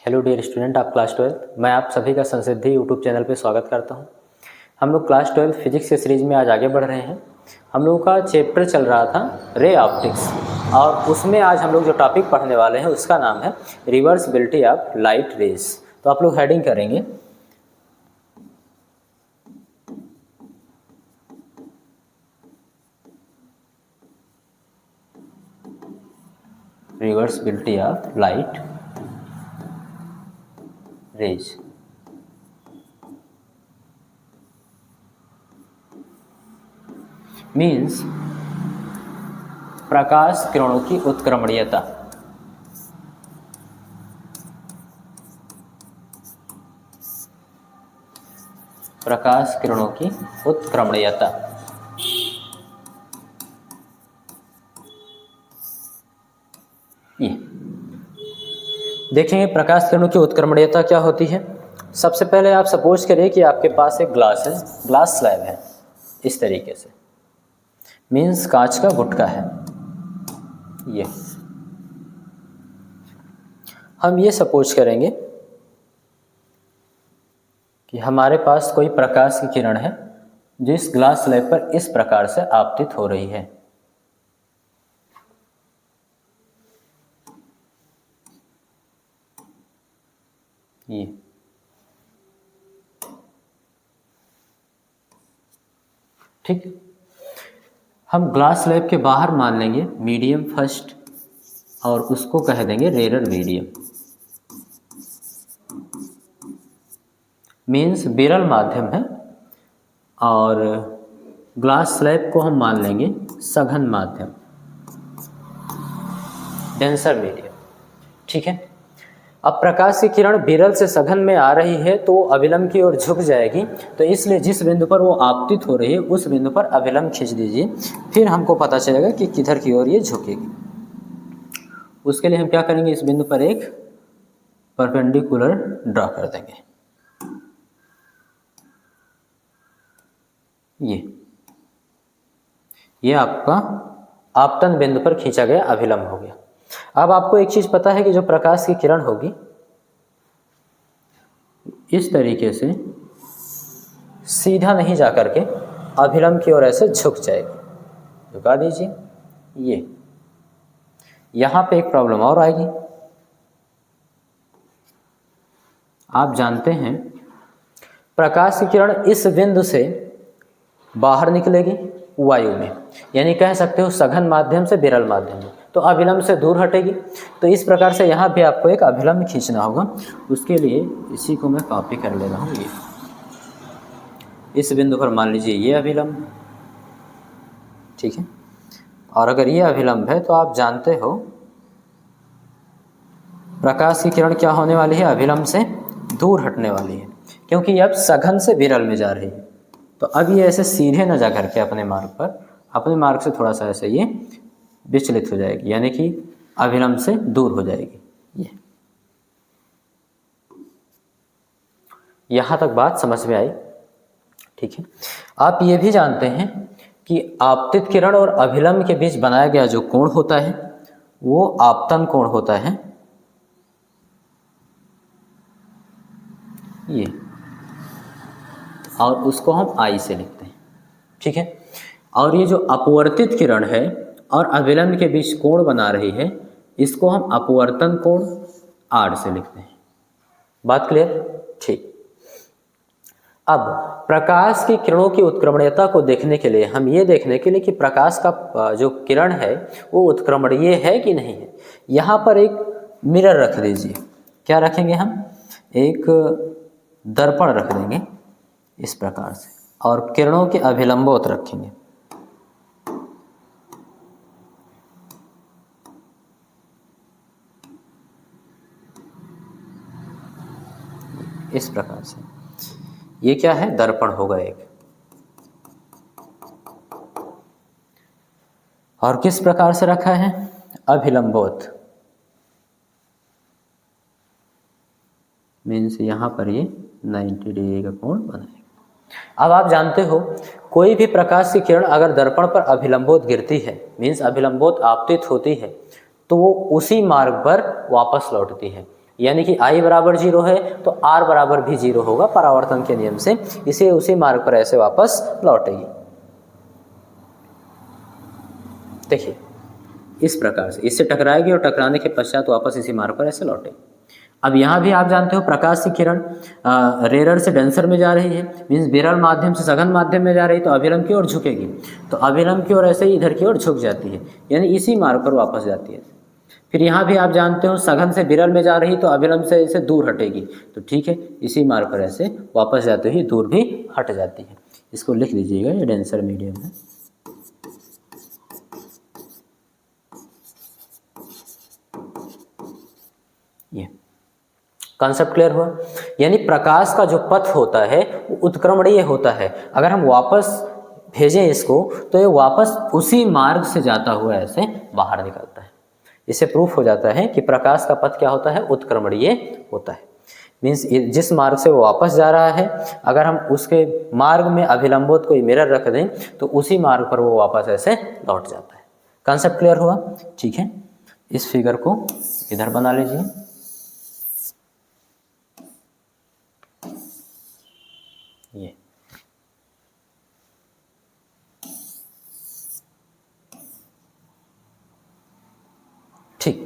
Hello dear student, आप class 12 मैं आप सभी का संसिद्धि यूट्यूब चैनल पे स्वागत करता हूं। हम लोग क्लास 12 फिजिक्स के सीरीज़ में आज आगे बढ़ रहे हैं। हम लोगों का चैप्टर चल रहा था रे ऑप्टिक्स, और उसमें आज हम लोग जो टॉपिक पढ़ने वाले हैं उसका नाम है रिवर्सिबिलिटी ऑफ लाइट रेज। तो आप लोग हेडिंग करेंगे reversibility of light rays. Means प्रकाश किरणों की उत्क्रमणीयता। प्रकाश किरणों की उत्क्रमणीयता। ये देखेंगे प्रकाश किरणों की उत्क्रमणीयता क्या होती है। सबसे पहले आप सपोज करिए कि आपके पास एक ग्लास है, ग्लास स्लैब है इस तरीके से, मीन्स कांच का गुटका है। ये हम ये सपोज करेंगे कि हमारे पास कोई प्रकाश की किरण है जो इस ग्लास स्लैब पर इस प्रकार से आपतित हो रही है। ये ठीक, हम ग्लास स्लैब के बाहर मान लेंगे मीडियम फर्स्ट और उसको कह देंगे रेरर मीडियम, मीन्स विरल माध्यम है, और ग्लास स्लैब को हम मान लेंगे सघन माध्यम, डेंसर मीडियम। ठीक है, अब प्रकाश की किरण विरल से सघन में आ रही है तो अभिलंब की ओर झुक जाएगी, तो इसलिए जिस बिंदु पर वो आपतित हो रही है उस बिंदु पर अभिलंब खींच दीजिए, फिर हमको पता चलेगा कि किधर की ओर ये झुकेगी। उसके लिए हम क्या करेंगे, इस बिंदु पर एक परपेंडिकुलर ड्रॉ कर देंगे। ये आपका आपतन बिंदु पर खींचा गया अभिलंब हो गया। अब आपको एक चीज पता है कि जो प्रकाश की किरण होगी इस तरीके से सीधा नहीं जा करके अभिलंब की ओर ऐसे झुक जाएगी। झुका दीजिए। ये यहां पे एक प्रॉब्लम और आएगी। आप जानते हैं प्रकाश की किरण इस बिंदु से बाहर निकलेगी वायु में, यानी कह सकते हो सघन माध्यम से विरल माध्यम में, तो अभिलंब से दूर हटेगी। तो इस प्रकार से यहाँ भी आपको एक अभिलंब खींचना होगा। उसके लिए इसी को मैं कॉपी कर ले रहा हूँ। ये इस बिंदु पर मान लीजिए ये अभिलंब, ठीक है, और अगर ये अभिलंब है तो आप जानते हो प्रकाश की किरण क्या होने वाली है, अभिलंब से दूर हटने वाली है, क्योंकि अब सघन से विरल में जा रही है। तो अब ये ऐसे सीधे न जा करके अपने मार्ग से थोड़ा सा ऐसे ये विचलित हो जाएगी, यानी कि अभिलंब से दूर हो जाएगी। ये यहां तक बात समझ में आई। ठीक है, आप ये भी जानते हैं कि आपतित किरण और अभिलंब के बीच बनाया गया जो कोण होता है वो आपतन कोण होता है। ये और उसको हम आई से लिखते हैं। ठीक है, और ये जो अपवर्तित किरण है और अभिलंब के बीच कोण बना रही है इसको हम अपवर्तन कोण आर से लिखते हैं। बात क्लियर? ठीक। अब प्रकाश की किरणों की उत्क्रमणीयता को देखने के लिए, हम ये देखने के लिए कि प्रकाश का जो किरण है वो उत्क्रमणीय है कि नहीं है, यहाँ पर एक मिरर रख दीजिए। क्या रखेंगे हम? एक दर्पण रख देंगे इस प्रकार से, और किरणों के अभिलंबोत रखेंगे। इस प्रकार से ये क्या है, दर्पण होगा एक। और किस प्रकार से रखा है? अभिलंबोत, मीन्स यहां पर ये 90 डिग्री का कोण बनाएगा। अब आप जानते हो कोई भी प्रकाश की किरण अगर दर्पण पर अभिलंबोत गिरती है, मीन्स अभिलंबोत आपतित होती है, तो वो उसी मार्ग पर वापस लौटती है। यानी कि I बराबर 0 है तो R बराबर भी 0 होगा परावर्तन के नियम से, इसे उसी मार्ग पर ऐसे वापस लौटेगी। देखिए इस प्रकार से इससे टकराएगी और टकराने के पश्चात वापस इसी मार्ग पर ऐसे लौटेगी। अब यहाँ भी आप जानते हो प्रकाश की किरण रेयर से डेंसर में जा रही है, मीन्स विरल माध्यम से सघन माध्यम में जा रही, तो अभिलंब की ओर झुकेगी, तो अभिलंब की ओर ऐसे ही इधर की ओर झुक जाती है, यानी इसी मार्ग पर वापस जाती है। फिर यहाँ भी आप जानते हो सघन से विरल में जा रही तो अभिलंब से ऐसे दूर हटेगी, तो ठीक है इसी मार्ग पर ऐसे वापस जाते हुए दूर भी हट जाती है। इसको लिख लीजिएगा, ये डेंसर मीडियम है। ये कॉन्सेप्ट क्लियर हुआ। यानी प्रकाश का जो पथ होता है वो उत्क्रमणीय होता है, अगर हम वापस भेजें इसको तो ये वापस उसी मार्ग से जाता हुआ ऐसे बाहर निकलता है। इससे प्रूफ हो जाता है कि प्रकाश का पथ क्या होता है, उत्क्रमणीय होता है। मीन्स जिस मार्ग से वो वापस जा रहा है, अगर हम उसके मार्ग में अभिलंबोत कोई मिरर रख दें तो उसी मार्ग पर वो वापस ऐसे लौट जाता है। कॉन्सेप्ट क्लियर हुआ? ठीक है, इस फिगर को इधर बना लीजिए। ये ठीक,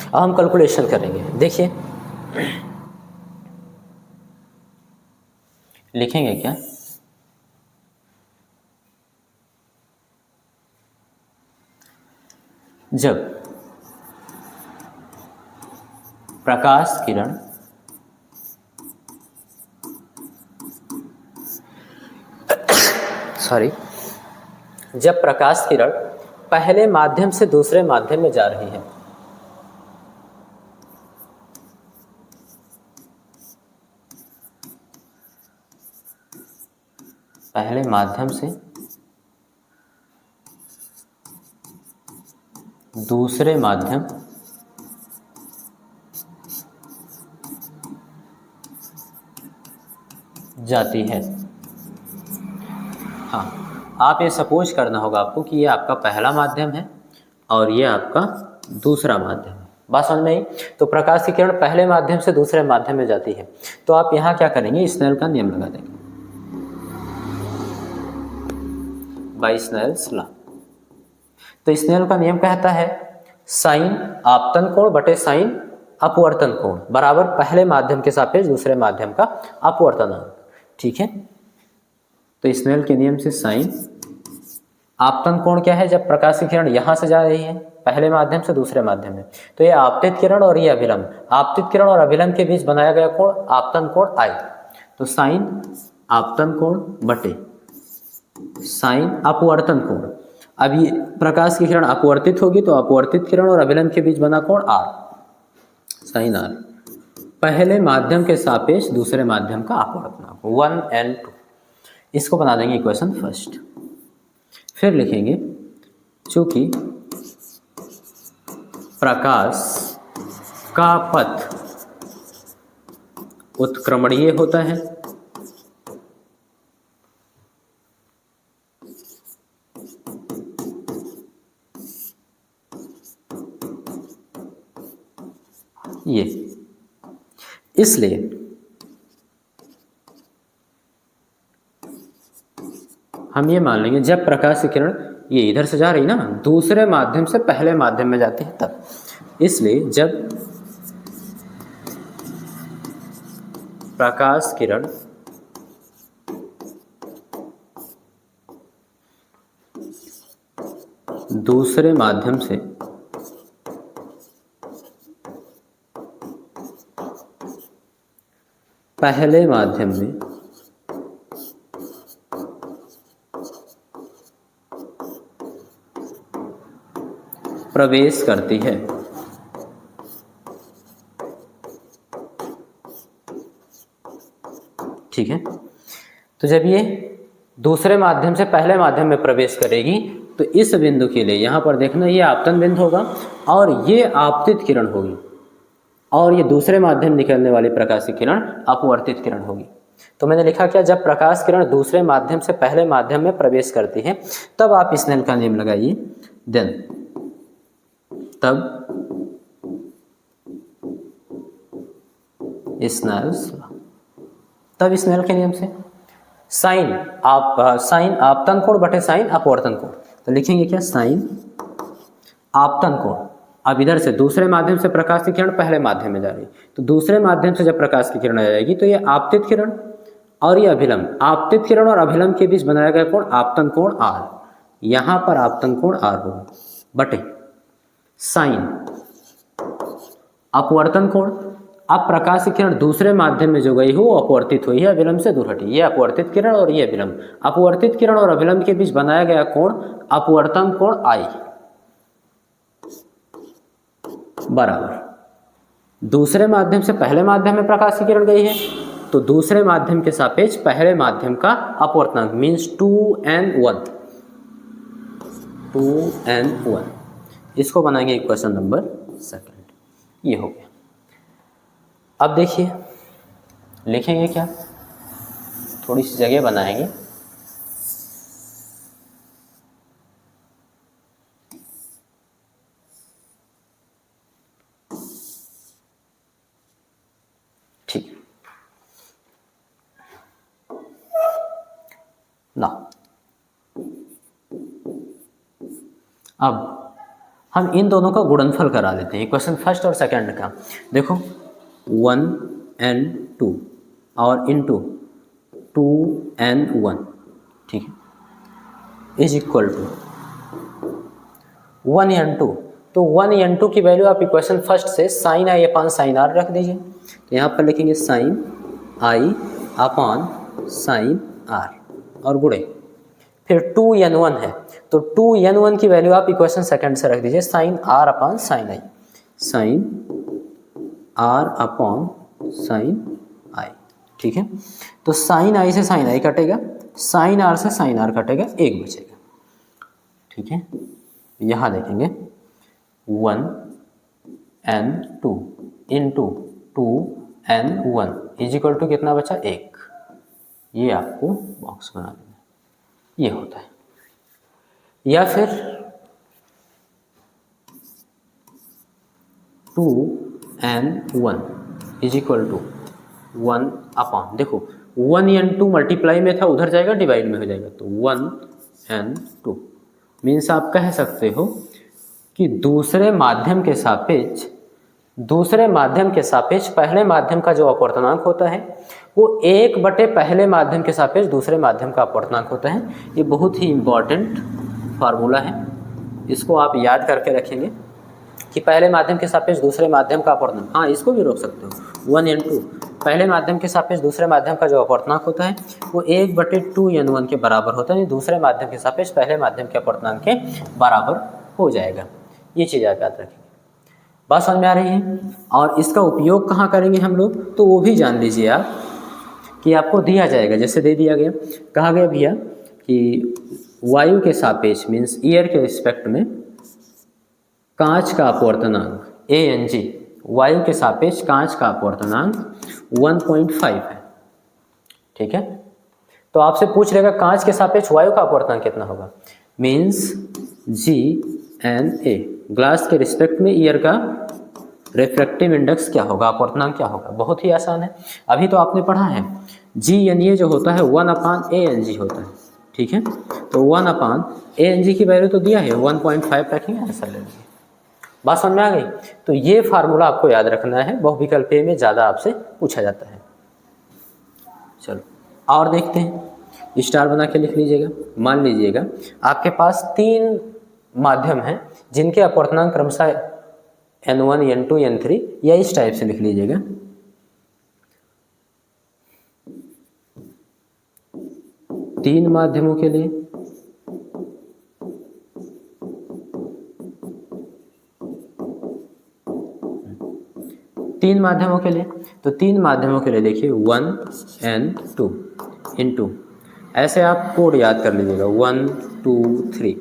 अब हम कैलकुलेशन करेंगे। देखिए लिखेंगे क्या, जब प्रकाश किरण जब प्रकाश किरण पहले माध्यम से दूसरे माध्यम में जा रही है, पहले माध्यम से दूसरे माध्यम जाती है। हाँ, आप ये सपोज करना होगा आपको कि ये आपका पहला माध्यम है और ये आपका दूसरा माध्यम है। बात समझ में आई? तो प्रकाश की किरण पहले माध्यम से दूसरे माध्यम में जाती है, तो आप यहाँ क्या करेंगे, स्नेल का नियम लगा देंगे, बाय स्नेल्स लॉ। तो स्नेल का नियम कहता है साइन आपतन कोण बटे साइन अपवर्तन कोण बराबर पहले माध्यम के सापेक्ष दूसरे माध्यम का अपवर्तनांक। ठीक है, तो स्नेल के नियम से साइन आपतन कोण क्या है, जब प्रकाश की किरण यहाँ से जा रही है पहले माध्यम से दूसरे माध्यम में, तो ये आपतित किरण और ये अभिलंब, आपतित किरण और अभिलंब के बीच बनाया गया कोण आपतन कोण आई। तो साइन आपतन कोण बटे साइन अपवर्तन कोण। अब ये प्रकाश की किरण अपवर्तित होगी तो अपवर्तित किरण और अभिलंब के बीच बना कोण आर, साइन आर, पहले माध्यम के सापेक्ष दूसरे माध्यम का अपवर्तनांक 1 and 2। इसको बना देंगे इक्वेशन फर्स्ट। फिर लिखेंगे चूंकि प्रकाश का पथ उत्क्रमणीय होता है, ये इसलिए हम ये मान लेंगे जब प्रकाश की किरण ये इधर से जा रही ना दूसरे माध्यम से पहले माध्यम में जाती है तब, इसलिए जब प्रकाश किरण दूसरे माध्यम से पहले माध्यम में प्रवेश करती है, ठीक है। तो जब ये दूसरे माध्यम से पहले माध्यम में प्रवेश करेगी तो इस बिंदु के लिए यहाँ पर देखना ये आपतन बिंदु होगा और ये आपतित किरण होगी और ये दूसरे माध्यम निकलने वाली प्रकाश की किरण अपवर्तित किरण होगी। तो मैंने लिखा क्या, जब प्रकाश किरण दूसरे माध्यम से पहले माध्यम में प्रवेश करती है तब आप स्नेल का नियम लगाइए, देन तब स्नेल्स लॉ। तब स्नेल के नियम से साइन आपतन कोण बटे साइन अपवर्तन कोण, तो लिखेंगे क्या, साइन आपतन कोण। अब इधर से दूसरे माध्यम से प्रकाश की किरण पहले माध्यम में जा रही, तो दूसरे माध्यम से जब प्रकाश की किरण आ जाएगी तो ये आपतित किरण और ये अभिलंब, आपतित किरण और अभिलंब के बीच बनाया गया कोण आपतन कोण आर, यहाँ पर आपतन कोण आर होगा बटे साइन अपवर्तन कोण। अब प्रकाश की किरण दूसरे माध्यम में जो गई हो वो अपवर्तित हुई है, अभिलंब से दूर हटी, ये अपवर्तित किरण और ये अभिलंब, अपवर्तित किरण और अभिलंब के बीच बनाया गया कोण अपवर्तन कोण आई बराबर दूसरे माध्यम से पहले माध्यम में प्रकाश की किरण गई है तो दूसरे माध्यम के सापेक्ष पहले माध्यम का अपवर्तनांक मीन्स 2n1, 2n1। इसको बनाएंगे इक्वेशन नंबर 2, ये हो गया। अब देखिए लिखेंगे क्या, थोड़ी सी जगह बनाएंगे, ठीक ना। अब हम इन दोनों का गुणनफल करा लेते हैं, इक्वेशन फर्स्ट और सेकंड का। देखो 1n2 और इंटू 2n1, ठीक है, इज इक्वल टू 1n2। तो 1n2 की वैल्यू आप इक्वेशन फर्स्ट से sine i upon sine r रख दीजिए, तो यहाँ पर लिखेंगे sine i upon sine r और गुणे, फिर 2n1 है तो 2n1 की वैल्यू आप इक्वेशन सेकंड से रख दीजिए sine r upon sine i, sine r upon sine i, ठीक है। तो साइन आई से साइन आई कटेगा, साइन आर से साइन आर कटेगा, एक बचेगा, ठीक है। यहाँ देखेंगे 1n2 into 2n1 is equal to कितना बचा, 1। ये आपको बॉक्स बना लेना, ये होता है। या फिर 2n1 is equal to 1 upon, देखो 1n2 मल्टीप्लाई में था, उधर जाएगा डिवाइड में हो जाएगा, तो 1n2 मीन्स आप कह सकते हो कि दूसरे माध्यम के सापेक्ष पहले माध्यम का जो अपवर्तनांक होता है वो 1 बटे पहले माध्यम के सापेक्ष दूसरे माध्यम का अपवर्तनांक होता है। ये बहुत ही इम्पॉर्टेंट फार्मूला है, इसको आप याद करके रखेंगे कि पहले माध्यम के सापेक्ष दूसरे माध्यम का अपवर्तनांक, हाँ इसको भी रोक सकते हो, 1n2 पहले माध्यम के सापेक्ष दूसरे माध्यम का जो अपवर्तनांक होता है वो 1 बटे 2n1 के बराबर होता है, दूसरे माध्यम के सापेक्ष पहले माध्यम के अपवर्तनांक के बराबर हो जाएगा। ये चीज़ आप याद रखेंगे, बात समझ में आ रही है। और इसका उपयोग कहाँ करेंगे हम लोग, तो वो भी जान लीजिए आप कि आपको दिया जाएगा, जैसे दे दिया गया, कहा गया भैया कि वायु के सापेक्ष मीन्स एयर के रिस्पेक्ट में कांच का अपवर्तनांक ANG, वायु के सापेक्ष कांच का अपवर्तनांक 1.5 है, ठीक है। तो आपसे पूछ लेगा कांच के सापेक्ष वायु का अपवर्तनांक कितना होगा, मीन्स GNA, ग्लास के रिस्पेक्ट में ईयर का रिफ्रैक्टिव इंडेक्स क्या होगा, अपवर्तनांक क्या होगा, बहुत ही आसान है, अभी तो आपने पढ़ा है। GNA जो होता है 1/ANG होता है, ठीक है। तो 1/ANG की वैल्यू तो दिया है 1.5 रखेंगे, आंसर ले लेंगे। बात समझ में आ गई। तो ये फार्मूला आपको याद रखना है, बहुविकल्प में ज़्यादा आपसे पूछा जाता है। चलो और देखते हैं, स्टार बना के लिख लीजिएगा। मान लीजिएगा आपके पास 3 माध्यम हैं जिनके अपवर्तनांक क्रमशः n1 n2 n3, या इस टाइप से लिख लीजिएगा। तीन माध्यमों के लिए तो 3 माध्यमों के लिए देखिए 1 n2 इंटू, ऐसे आप कोड याद कर लीजिएगा 1 2 3।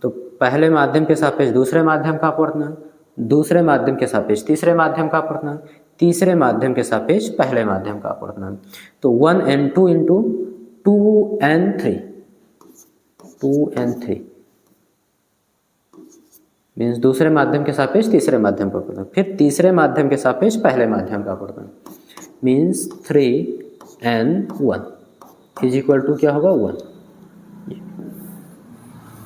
तो पहले माध्यम के सापेक्ष दूसरे माध्यम का अपवर्तनांक, दूसरे माध्यम के सापेक्ष तीसरे माध्यम का अपवर्तनांक, तीसरे माध्यम के सापेक्ष पहले माध्यम का अपवर्तनांक। तो 1n2 इंटू 2n3 मीन्स दूसरे माध्यम के सापेक्ष तीसरे माध्यम का अपवर्तन, फिर तीसरे माध्यम के सापेक्ष पहले माध्यम का अपवर्तन, means 3n1 is equal to क्या होगा 1।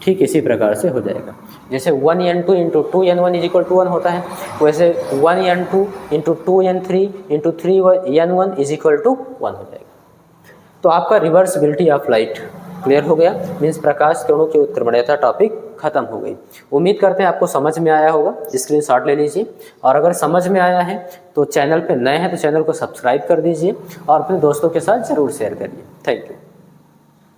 ठीक इसी प्रकार से हो जाएगा, जैसे 1n2 into 2n1 is equal to 1 होता है, वैसे 1n2 into 2n3 into 3n1 is equal to 1 हो जाएगा। तो आपका रिवर्सिबिलिटी ऑफ लाइट क्लियर हो गया, मीन्स प्रकाश किरणों की उत्क्रमणीयता टॉपिक खत्म हो गई। उम्मीद करते हैं आपको समझ में आया होगा, स्क्रीनशॉट ले लीजिए, और अगर समझ में आया है तो चैनल पे नए हैं तो चैनल को सब्सक्राइब कर दीजिए और अपने दोस्तों के साथ ज़रूर शेयर करिए। Thank you.